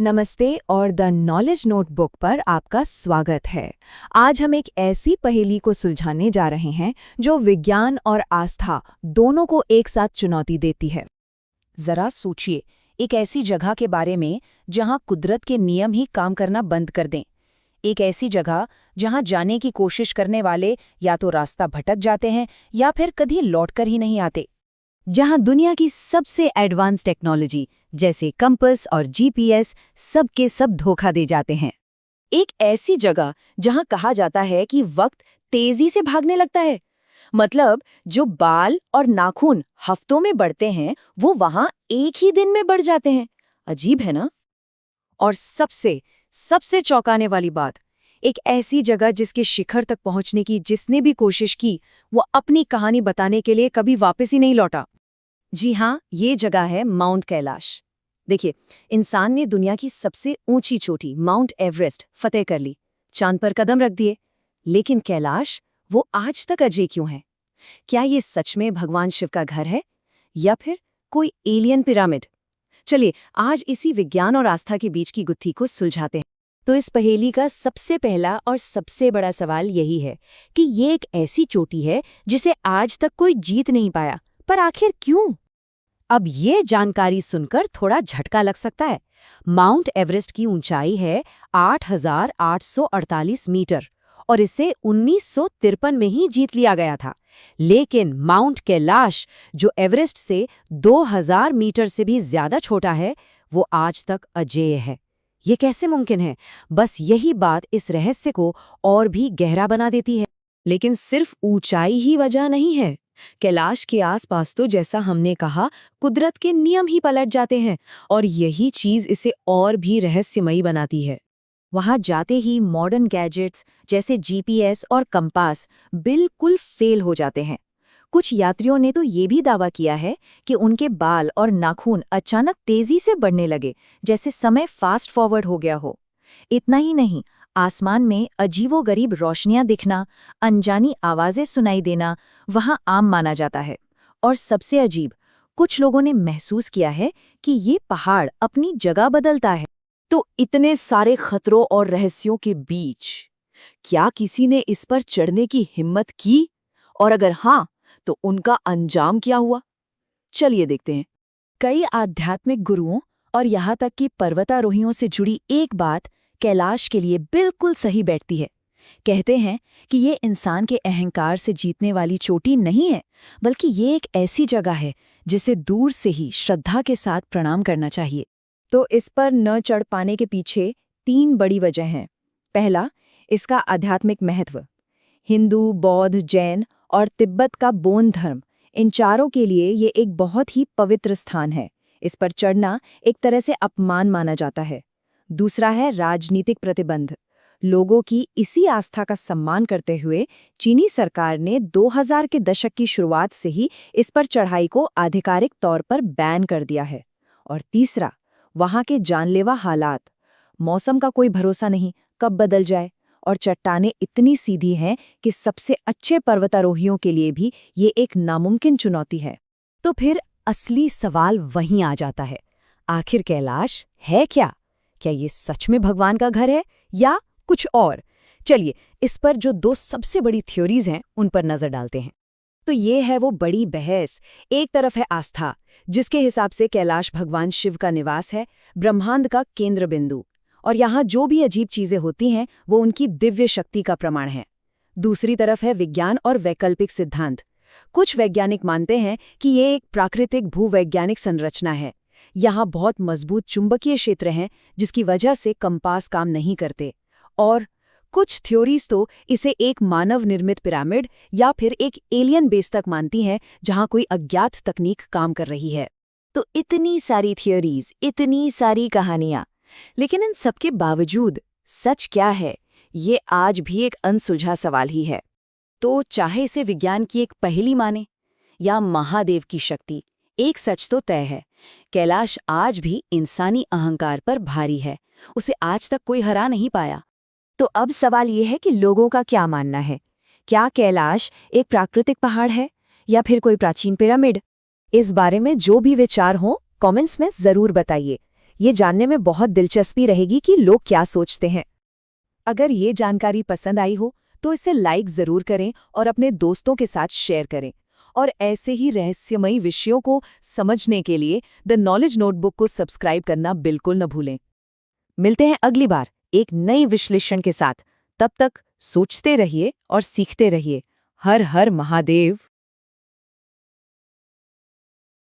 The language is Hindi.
नमस्ते और द नॉलेज नोटबुक पर आपका स्वागत है। आज हम एक ऐसी पहेली को सुलझाने जा रहे हैं जो विज्ञान और आस्था दोनों को एक साथ चुनौती देती है। जरा सोचिए, एक ऐसी जगह के बारे में जहां कुदरत के नियम ही काम करना बंद कर दें। एक ऐसी जगह जहां जाने की कोशिश करने वाले या तो रास्ता भटक जाते हैं या फिर कभी लौटकर ही नहीं आते। जहां दुनिया की सबसे एडवांस टेक्नोलॉजी जैसे कंपास और जीपीएस सब के सब धोखा दे जाते हैं। एक ऐसी जगह जहां कहा जाता है कि वक्त तेजी से भागने लगता है। मतलब जो बाल और नाखून हफ्तों में बढ़ते हैं वो वहां एक ही दिन में बढ़ जाते हैं। अजीब है ना? और सबसे चौंकाने वाली बात, एक ऐसी जगह जिसके शिखर तक पहुंचने की जिसने भी कोशिश की वो अपनी कहानी बताने के लिए कभी वापस ही नहीं लौटा। जी हाँ, ये जगह है माउंट कैलाश। देखिए, इंसान ने दुनिया की सबसे ऊंची चोटी माउंट एवरेस्ट फतेह कर ली, चांद पर कदम रख दिए, लेकिन कैलाश वो आज तक अजय क्यों है? क्या ये सच में भगवान शिव का घर है या फिर कोई एलियन पिरामिड? चलिए आज इसी विज्ञान और आस्था के बीच की गुत्थी को सुलझाते हैं। तो इस पहेली का सबसे पहला और सबसे बड़ा सवाल यही है कि ये एक ऐसी चोटी है जिसे आज तक कोई जीत नहीं पाया, पर आखिर क्यों? अब ये जानकारी सुनकर थोड़ा झटका लग सकता है। माउंट एवरेस्ट की ऊंचाई है 8,848 मीटर और इसे 1953 में ही जीत लिया गया था। लेकिन माउंट कैलाश, जो एवरेस्ट से 2,000 मीटर से भी ज्यादा छोटा है, वो आज तक अजेय है। ये कैसे मुमकिन है? बस यही बात इस रहस्य को और भी गहरा बना देती है। लेकिन सिर्फ ऊंचाई ही वजह नहीं है। कैलाश के आसपास तो जैसा हमने कहा, कुदरत के नियम ही पलट जाते हैं और यही चीज इसे और भी रहस्यमयी बनाती है। वहां जाते ही मॉडर्न गैजेट्स जैसे जीपीएस और कंपास बिल्कुल फेल हो जाते हैं। कुछ यात्रियों ने तो ये भी दावा किया है कि उनके बाल और नाखून अचानक तेजी से बढ़ने लगे, जैसे समय फास्ट फॉरवर्ड हो गया हो। इतना ही नहीं, आसमान में अजीबोगरीब रोशनियां दिखना, अनजानी आवाजें सुनाई देना वहां आम माना जाता है। और सबसे अजीब, कुछ लोगों ने महसूस किया है कि ये पहाड़ अपनी जगह बदलता है। तो इतने सारे खतरों और रहस्यों के बीच क्या किसी ने इस पर चढ़ने की हिम्मत की? और अगर हाँ, तो उनका अंजाम क्या हुआ? चलिए देखते हैं। कई आध्यात्मिक गुरुओं और यहाँ तक कि पर्वतारोहियों से जुड़ी एक बात कैलाश के लिए बिल्कुल सही बैठती है। कहते हैं कि ये इंसान के अहंकार से जीतने वाली चोटी नहीं है, बल्कि ये एक ऐसी जगह है जिसे दूर से ही श्रद्धा के साथ प्रणाम करना चाहिए। तो इस पर न चढ़ पाने के पीछे 3 बड़ी वजह हैं। पहला, इसका आध्यात्मिक महत्व। हिंदू, बौद्ध, जैन और तिब्बत का बौद्ध धर्म, इन चारों के लिए ये एक बहुत ही पवित्र स्थान है। इस पर चढ़ना एक तरह से अपमान माना जाता है। दूसरा है राजनीतिक प्रतिबंध। लोगों की इसी आस्था का सम्मान करते हुए चीनी सरकार ने 2000 के दशक की शुरुआत से ही इस पर चढ़ाई को आधिकारिक तौर पर बैन कर दिया है। और तीसरा, वहां के जानलेवा हालात। मौसम का कोई भरोसा नहीं, कब बदल जाए, और चट्टानें इतनी सीधी हैं कि सबसे अच्छे पर्वतारोहियों के लिए भी ये एक नामुमकिन चुनौती है। तो फिर असली सवाल वहीं आ जाता है, आखिर कैलाश है क्या? क्या ये सच में भगवान का घर है या कुछ और? चलिए इस पर जो 2 सबसे बड़ी थ्योरीज हैं उन पर नजर डालते हैं। तो ये है वो बड़ी बहस। एक तरफ है आस्था, जिसके हिसाब से कैलाश भगवान शिव का निवास है, ब्रह्मांड का केंद्र बिंदु, और यहाँ जो भी अजीब चीजें होती हैं वो उनकी दिव्य शक्ति का प्रमाण है। दूसरी तरफ है विज्ञान और वैकल्पिक सिद्धांत। कुछ वैज्ञानिक मानते हैं कि ये एक प्राकृतिक भूवैज्ञानिक संरचना है। यहाँ बहुत मजबूत चुंबकीय क्षेत्र हैं जिसकी वजह से कंपास काम नहीं करते। और कुछ थ्योरीज तो इसे एक मानव निर्मित पिरामिड या फिर एक एलियन बेस तक मानती हैं जहां कोई अज्ञात तकनीक काम कर रही है। तो इतनी सारी थ्योरीज, इतनी सारी कहानियां, लेकिन इन सबके बावजूद सच क्या है, ये आज भी एक अनसुलझा सवाल ही है। तो चाहे इसे विज्ञान की एक पहेली माने या महादेव की शक्ति, एक सच तो तय है, कैलाश आज भी इंसानी अहंकार पर भारी है। उसे आज तक कोई हरा नहीं पाया। तो अब सवाल ये है कि लोगों का क्या मानना है? क्या कैलाश एक प्राकृतिक पहाड़ है या फिर कोई प्राचीन पिरामिड? इस बारे में जो भी विचार हो कमेंट्स में जरूर बताइए। ये जानने में बहुत दिलचस्पी रहेगी कि लोग क्या सोचते हैं। अगर ये जानकारी पसंद आई हो तो इसे लाइक ज़रूर करें और अपने दोस्तों के साथ शेयर करें। और ऐसे ही रहस्यमयी विषयों को समझने के लिए द नॉलेज नोटबुक को सब्सक्राइब करना बिल्कुल न भूलें। मिलते हैं अगली बार एक नई विश्लेषण के साथ। तब तक सोचते रहिए और सीखते रहिए। हर हर महादेव।